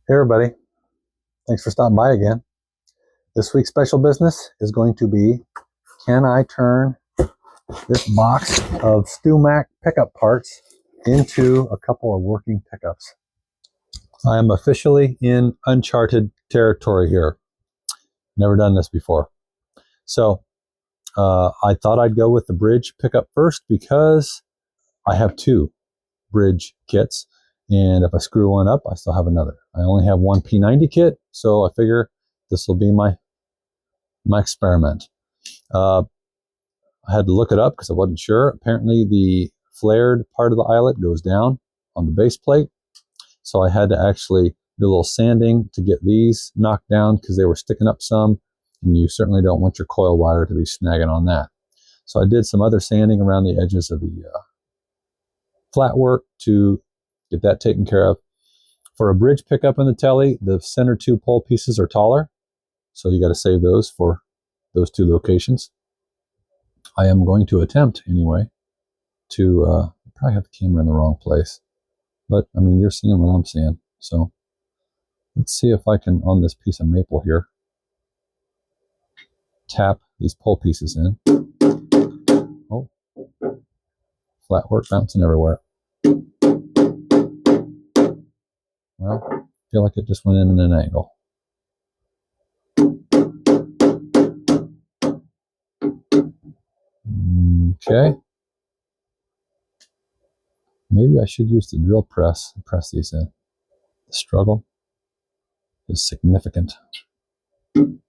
Hey everybody, thanks for stopping by again. This week's special business is going to be, can I turn this box of StewMac pickup parts into a couple of working pickups? I am officially in uncharted territory here. Never done this before. So I thought I'd go with the bridge pickup first because I have two bridge kits, and if I screw one up, I still have another. I only have one P90 kit, so I figure this will be my experiment. Uh, I had to look it up because I wasn't sure. Apparently, the flared part of the eyelet goes down on the base plate, so I had to actually do a little sanding to get these knocked down because they were sticking up some, and you certainly don't want your coil wire to be snagging on that. So I did some other sanding around the edges of the flat work to get that taken care of. For a bridge pickup in the Tele, the center two pole pieces are taller, so you got to save those for those two locations. I am going to attempt, anyway, to probably have the camera in the wrong place. But, I mean, you're seeing what I'm seeing. So, let's see if I can, on this piece of maple here, tap these pole pieces in. Oh, flat work bouncing everywhere. Well, I feel like it just went in an angle. Okay. Maybe I should use the drill press and press these in. The struggle is significant. Did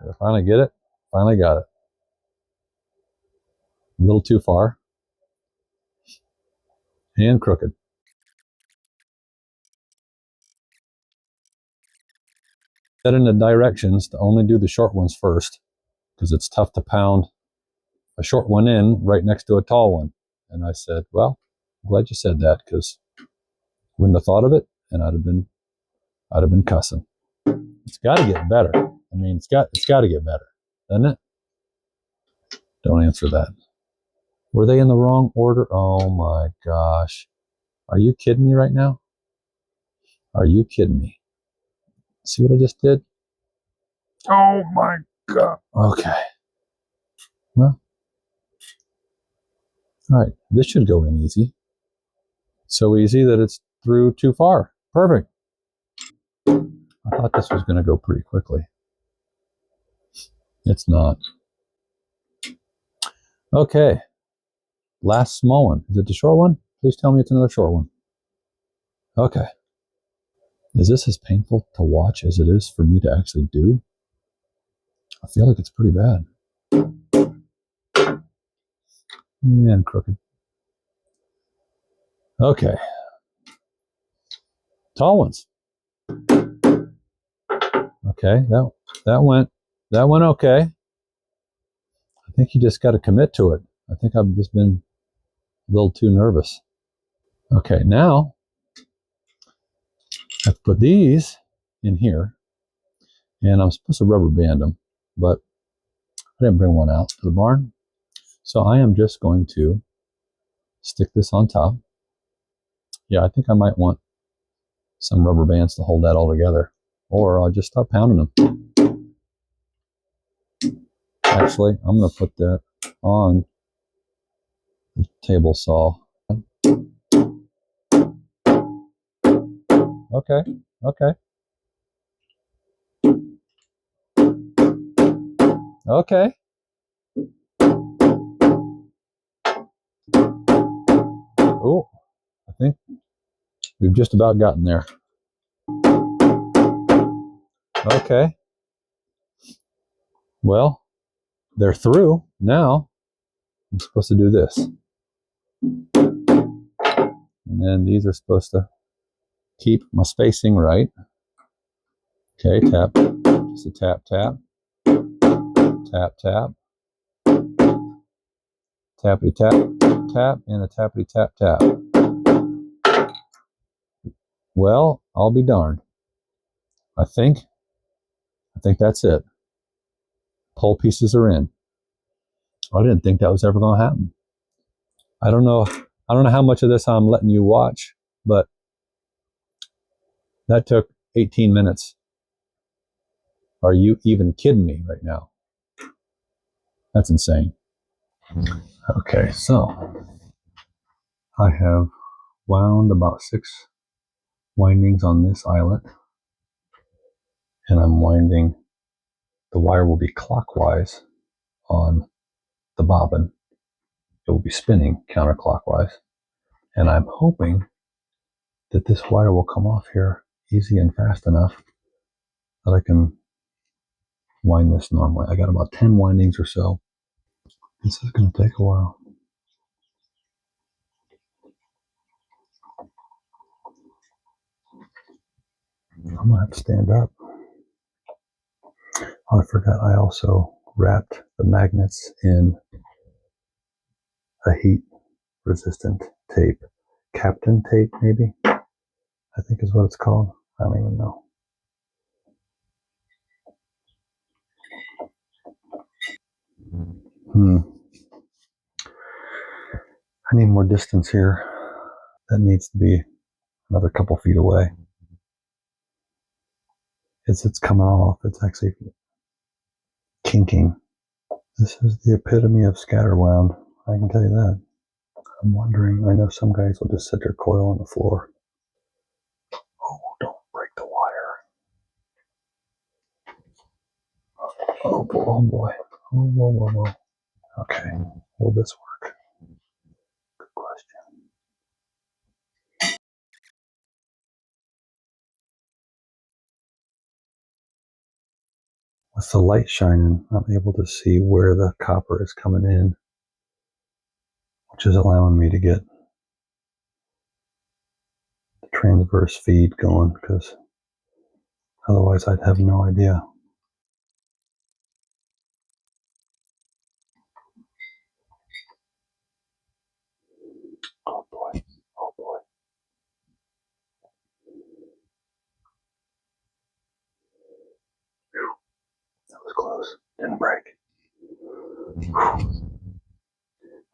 I finally get it? Finally got it. A little too far. And crooked. Set in the directions to only do the short ones first, because it's tough to pound a short one in right next to a tall one. And I said, well, I'm glad you said that, because I wouldn't have thought of it, and I'd have been cussing. It's got to get better. I mean, it's got to get better, doesn't it? Don't answer that. Were they in the wrong order? Oh my gosh. Are you kidding me right now? Are you kidding me? See what I just did? Oh my God. Okay. Well, all right. This should go in easy. So easy that it's through too far. Perfect. I thought this was going to go pretty quickly. It's not. Okay. Last small one. Is it the short one? Please tell me it's another short one. Okay. Is this as painful to watch as it is for me to actually do? I feel like it's pretty bad. And crooked. Okay. Tall ones. Okay, that went okay. I think you just got to commit to it. I think I've just been a little too nervous. Okay, now I've put these in here, and I'm supposed to rubber band them, but I didn't bring one out to the barn. So I am just going to stick this on top. Yeah, I think I might want some rubber bands to hold that all together, or I'll just start pounding them. Actually, I'm going to put that on the table saw. Okay, okay. Okay. Oh, I think we've just about gotten there. Okay. Well, they're through. Now I'm supposed to do this. And then these are supposed to keep my spacing right. Okay, tap. Just a tap, tap. Tap, tap. Tappity, tap, tap, and a tappity, tap, tap. Well, I'll be darned. I think that's it. pole pieces are in. I didn't think that was ever going to happen. I don't know how much of this I'm letting you watch, but that took 18 minutes. Are you even kidding me right now? That's insane. Okay, so I have wound about 6 windings on this eyelet, and I'm winding, the wire will be clockwise on the bobbin. It will be spinning counterclockwise, and I'm hoping that this wire will come off here easy and fast enough that I can wind this normally. I got about 10 windings or so. This is going to take a while. I'm going to have to stand up. Oh, I forgot, I also wrapped the magnets in a heat resistant tape. Captain tape, maybe? I think is what it's called. I don't even know. I need more distance here. That needs to be another couple feet away. It's coming off. It's actually kinking. This is the epitome of scatterwound. I can tell you that. I'm wondering, I know some guys will just set their coil on the floor. Oh, don't break the wire. Oh boy, oh boy. Oh, whoa, whoa, whoa. Okay, will this work? Good question. With the light shining, I'm able to see where the copper is coming in, which is allowing me to get the transverse feed going, because otherwise I'd have no idea. Oh boy, oh boy. That was close. Didn't break.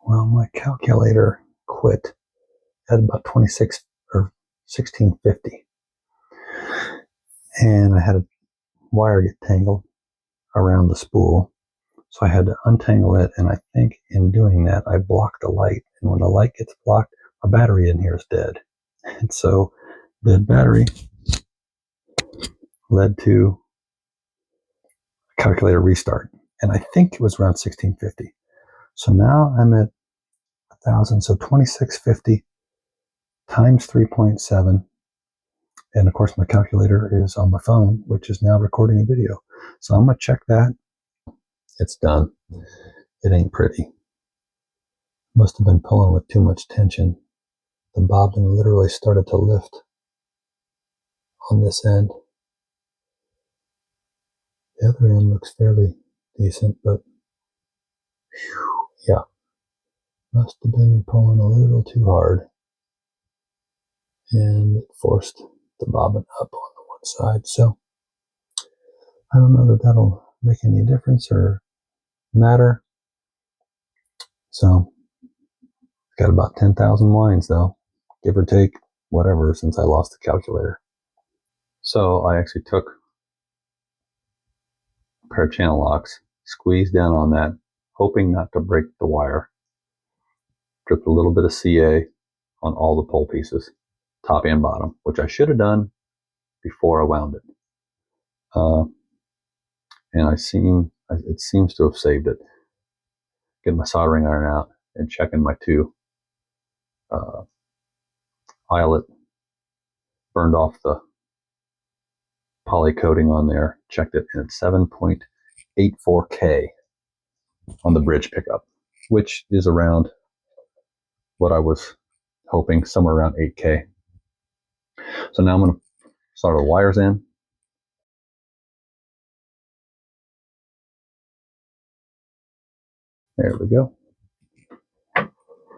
Well, my calculator quit at about 26 or 1650. And I had a wire get tangled around the spool. So I had to untangle it. And I think in doing that, I blocked the light. And when the light gets blocked, a battery in here is dead. And so the battery led to a calculator restart. And I think it was around 1650. So now I'm at 1,000. So 2650 times 3.7. And of course, my calculator is on my phone, which is now recording a video. So I'm going to check that. It's done. It ain't pretty. Must have been pulling with too much tension. The bobbin literally started to lift on this end. The other end looks fairly decent, but yeah, must have been pulling a little too hard. And it forced the bobbin up on the one side. So I don't know that that'll make any difference or matter. So got about 10,000 lines though, give or take, whatever, since I lost the calculator. So I actually took a pair of channel locks, squeezed down on that, hoping not to break the wire. Dripped a little bit of CA on all the pole pieces, top and bottom, which I should have done before I wound it. And it seems to have saved it. Getting my soldering iron out and checking my two eyelet, burned off the poly coating on there, checked it, and it's 7.84K on the bridge pickup, which is around what I was hoping, somewhere around 8K. So now I'm going to solder the wires in. There we go. All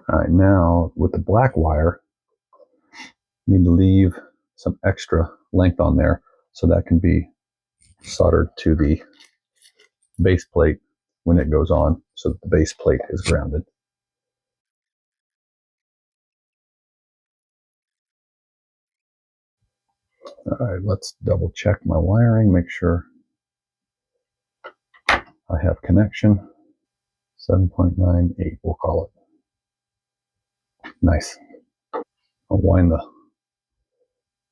right, now with the black wire, you need to leave some extra length on there so that can be soldered to the base plate when it goes on, so that the base plate is grounded. All right, let's double check my wiring, make sure I have connection. 7.98, we'll call it. Nice. I'll wind the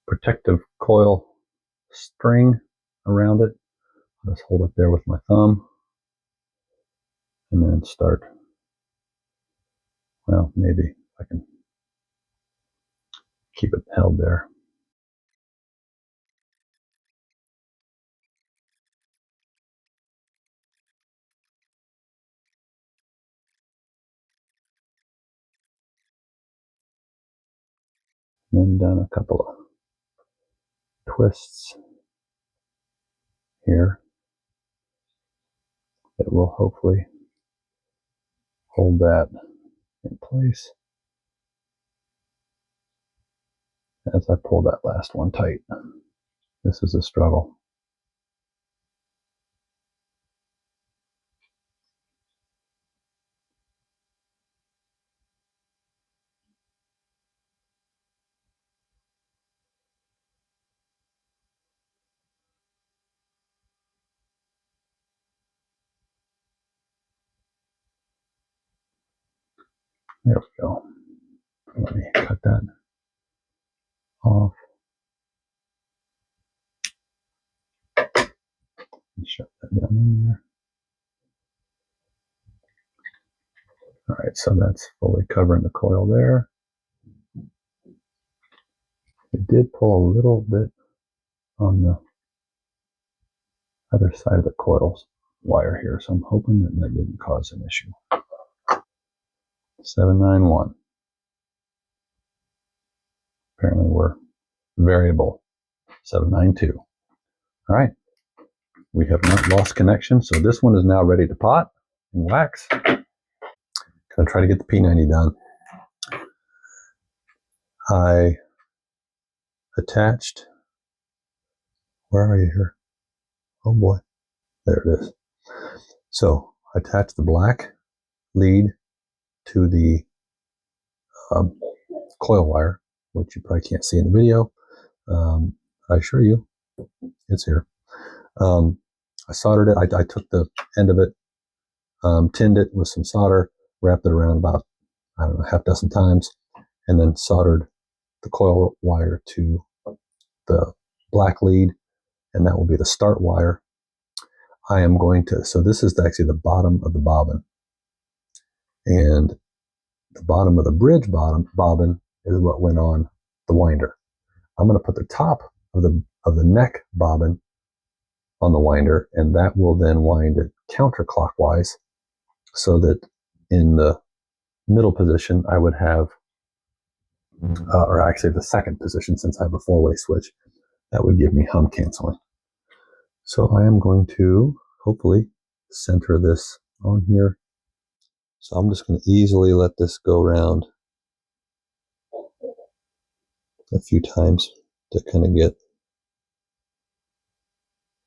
protective coil string around it. Just hold it there with my thumb and then start. Well, maybe I can keep it held there. And then done a couple of twists here that will hopefully hold that in place as I pull that last one tight. This is a struggle. There we go. Let me cut that off and shut that down in there. All right, so that's fully covering the coil there. It did pull a little bit on the other side of the coils wire here, so I'm hoping that that didn't cause an issue. 791. Apparently we're variable. 792. All right, we have not lost connection, so this one is now ready to pot and wax. Gonna try to get the P90 done. I attached, where are you here? Oh boy, there it is. So I attached the black lead to the coil wire, which you probably can't see in the video. I assure you, it's here. I soldered it. I took the end of it, tinned it with some solder, wrapped it around about, I don't know, half dozen times, and then soldered the coil wire to the black lead, and that will be the start wire. I am going to, so this is actually the bottom of the bobbin, and the bottom of the bridge bobbin is what went on the winder. I'm going to put the top of the neck bobbin on the winder, and that will then wind it counterclockwise, so that in the middle position I would have, or actually the second position, since I have a four-way switch, that would give me hum canceling. So I am going to hopefully center this on here. So I'm just going to easily let this go around a few times to kind of get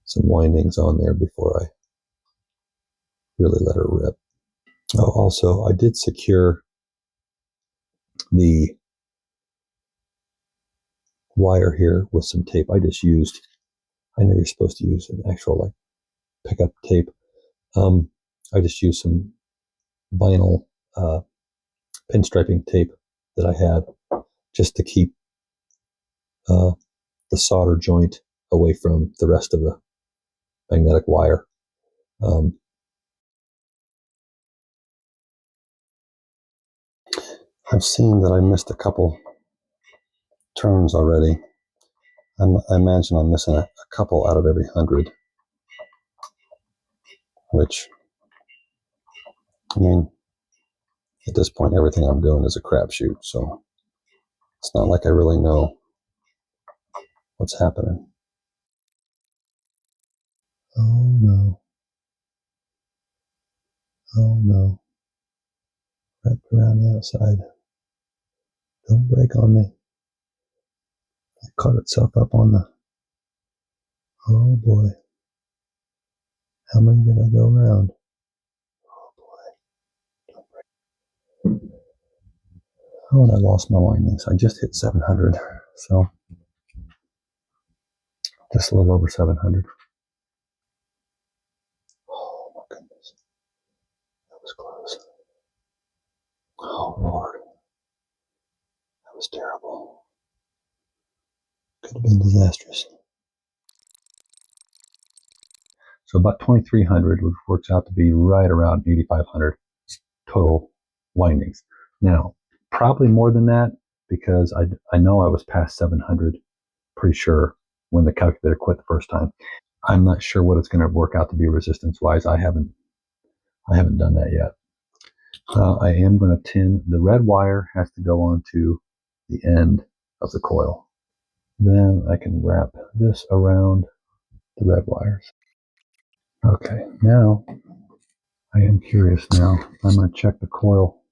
some windings on there before I really let her rip. Oh, also, I did secure the wire here with some tape. I just used, I know you're supposed to use an actual like pickup tape. I just used some vinyl pinstriping tape that I had just to keep the solder joint away from the rest of the magnetic wire. I've seen that I missed a couple turns already. I imagine I'm missing a couple out of every 100, which, I mean, at this point, everything I'm doing is a crapshoot, so it's not like I really know what's happening. Oh no. Oh no. Wrapped around the outside. Don't break on me. It caught itself up on the, oh boy. How many did I go around? Oh, and I lost my windings. I just hit 700, so just a little over 700. Oh my goodness, that was close. Oh Lord, that was terrible. Could have been disastrous. So about 2,300, which works out to be right around 8,500 total windings. Now, probably more than that because I know I was past 700, pretty sure, when the calculator quit the first time. I'm not sure what it's going to work out to be resistance-wise. I haven't done that yet. I am going to tin. The red wire has to go onto the end of the coil. Then I can wrap this around the red wires. Okay, now I am curious now. I'm going to check the coil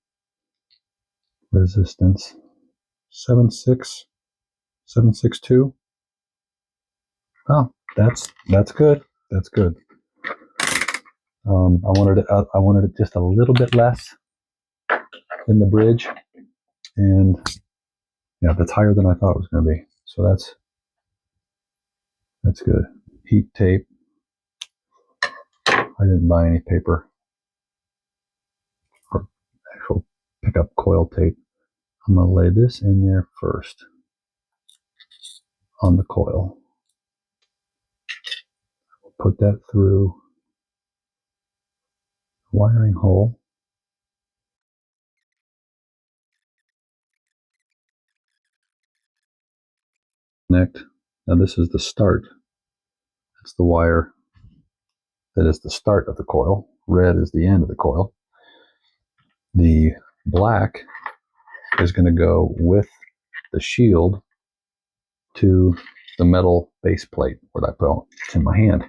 resistance. 76762. Oh, that's good. That's good. I wanted it just a little bit less than the bridge, and yeah, that's higher than I thought it was going to be. So that's good. Heat tape. I didn't buy any paper or actual pickup coil tape. I'm going to lay this in there first on the coil. Put that through the wiring hole. Connect. Now this is the start. That's the wire that is the start of the coil. Red is the end of the coil. The black is going to go with the shield to the metal base plate where I put it's in my hand.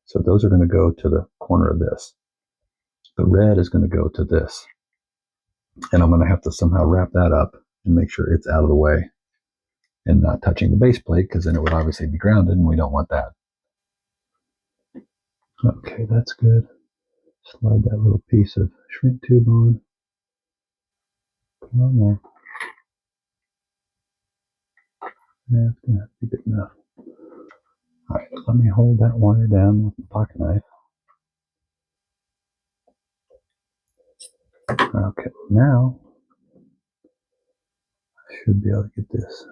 So those are going to go to the corner of this. The red is going to go to this. And I'm going to have to somehow wrap that up and make sure it's out of the way and not touching the base plate, because then it would obviously be grounded and we don't want that. Okay, that's good. Slide that little piece of shrink tube on. Come on there. Yeah, it's going to have to be big enough. All right, let me hold that wire down with the pocket knife. Okay, now I should be able to get this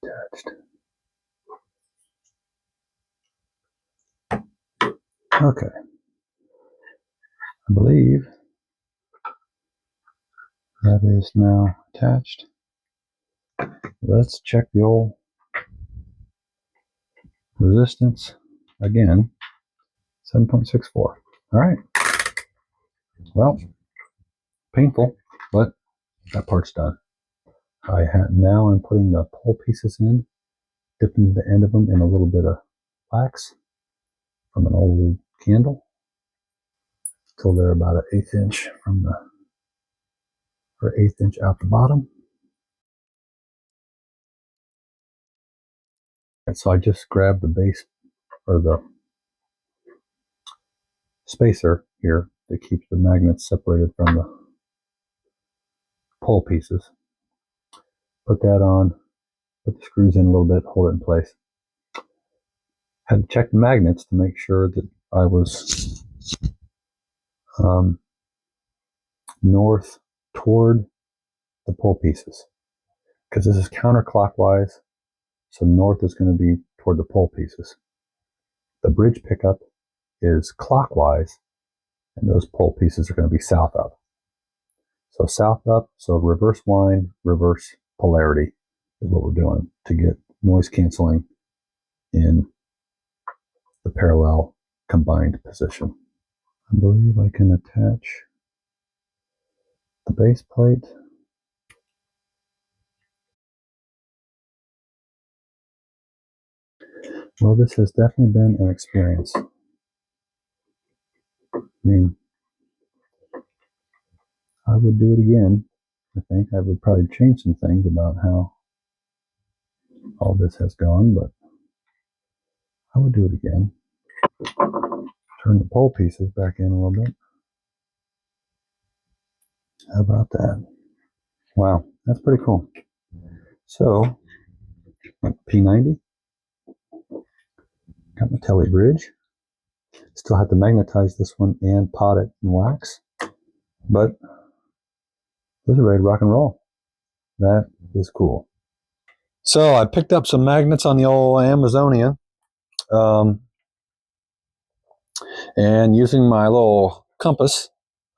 attached. Okay, I believe that is now attached. Let's check the old resistance again. 7.64. All right. Well, painful, but that part's done. Now I'm putting the pole pieces in, dipping the end of them in a little bit of wax from an old candle till they're about an 1/8 inch from the, or 1/8 inch out the bottom. And so I just grabbed the base or the spacer here that keeps the magnets separated from the pole pieces. Put that on, put the screws in a little bit, hold it in place. Had to check the magnets to make sure that I was north toward the pole pieces, because this is counterclockwise, so north is going to be toward the pole pieces. The bridge pickup is clockwise, and those pole pieces are going to be south up. So south up, so reverse wind, reverse polarity is what we're doing to get noise canceling in the parallel combined position. I believe I can attach the base plate. Well, this has definitely been an experience. I mean, I would do it again. I think I would probably change some things about how all this has gone, but I would do it again. Turn the pole pieces back in a little bit. How about that? Wow, that's pretty cool. So, P90, got my Tele bridge. Still have to magnetize this one and pot it in wax, but this is ready to rock and roll. That is cool. So I picked up some magnets on the old Amazonian, and using my little compass,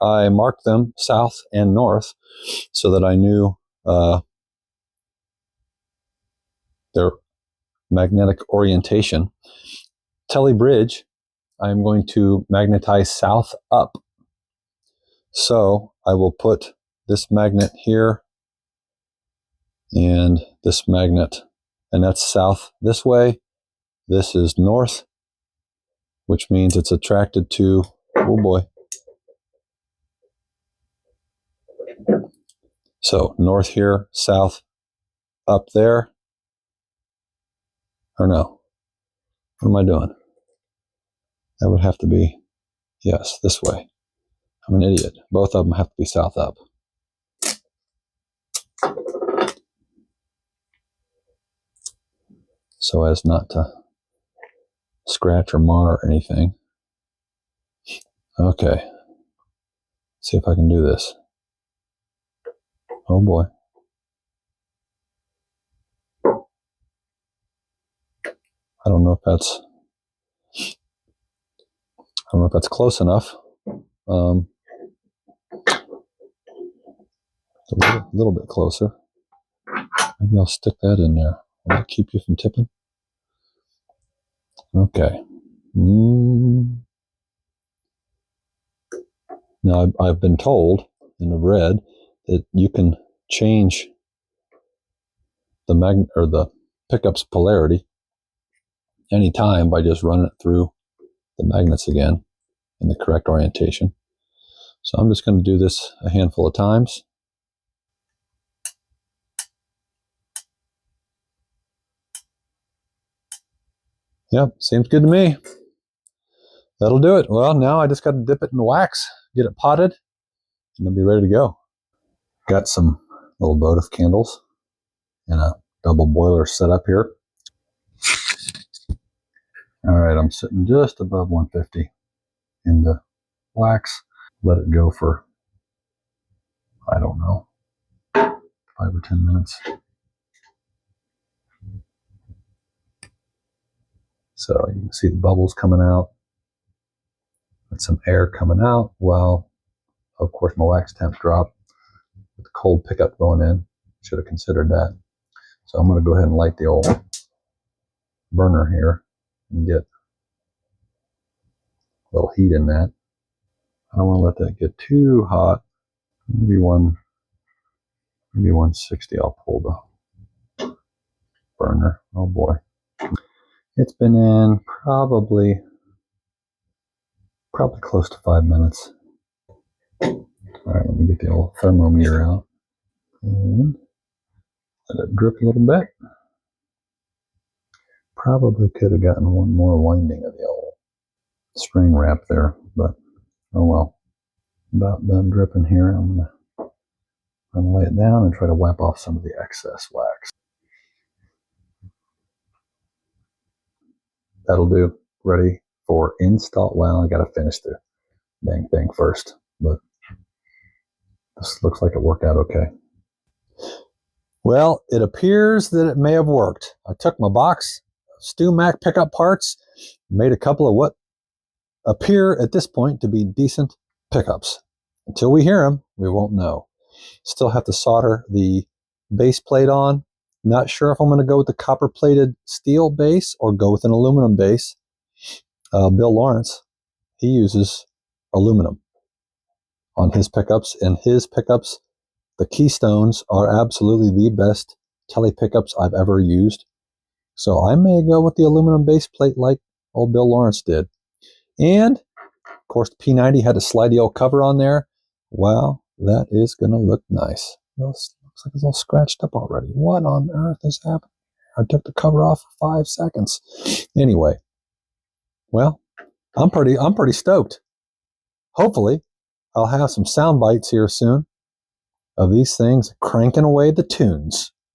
I marked them south and north so that I knew their magnetic orientation. Tele bridge, I'm going to magnetize south up. So I will put this magnet here and this magnet, and that's south this way. This is north, which means it's attracted to, oh boy. So north here, south up there. Or no, what am I doing? That would have to be, yes, this way. I'm an idiot. Both of them have to be south up. So as not to scratch or mar anything. Okay. See if I can do this. Oh boy. I don't know if that's close enough. A little bit closer. Maybe I'll stick that in there. Will that keep you from tipping? Okay. Now I've been told and I've read that you can change the magnet or the pickup's polarity anytime by just running it through the magnets again in the correct orientation. So I'm just going to do this a handful of times. Yep, seems good to me. That'll do it. Well, now I just got to dip it in the wax, get it potted, and it'll be ready to go. Got some little votive candles and a double boiler set up here. All right, I'm sitting just above 150 in the wax. Let it go for, I don't know, 5 or 10 minutes. So you can see the bubbles coming out and some air coming out while, of course, my wax temp dropped with the cold pickup going in. Should have considered that. So I'm going to go ahead and light the old burner here and get a little heat in that. I don't want to let that get too hot. Maybe 160 I'll pull the burner. Oh boy. It's been in probably close to 5 minutes. All right, let me get the old thermometer out and let it drip a little bit. Probably could have gotten one more winding of the old string wrap there, but oh well. About done dripping here. I'm gonna lay it down and try to wipe off some of the excess wax. That'll do. Ready for install. Well, I gotta finish the dang thing first, but this looks like it worked out okay. Well, it appears that it may have worked. I took my box of StewMac pickup parts, made a couple of what appear at this point to be decent pickups. Until we hear them, we won't know. Still have to solder the base plate on. Not sure if I'm going to go with the copper plated steel base or go with an aluminum base. Bill Lawrence, he uses aluminum on his pickups, and his pickups, the Keystones, are absolutely the best Tele pickups I've ever used. So I may go with the aluminum base plate like old Bill Lawrence did. And of course, the P90 had a slidey old cover on there. Wow, that is going to look nice. Looks like it's all scratched up already. What on earth is happening? I took the cover off for 5 seconds. Anyway, well, I'm pretty stoked. Hopefully, I'll have some sound bites here soon of these things cranking away the tunes.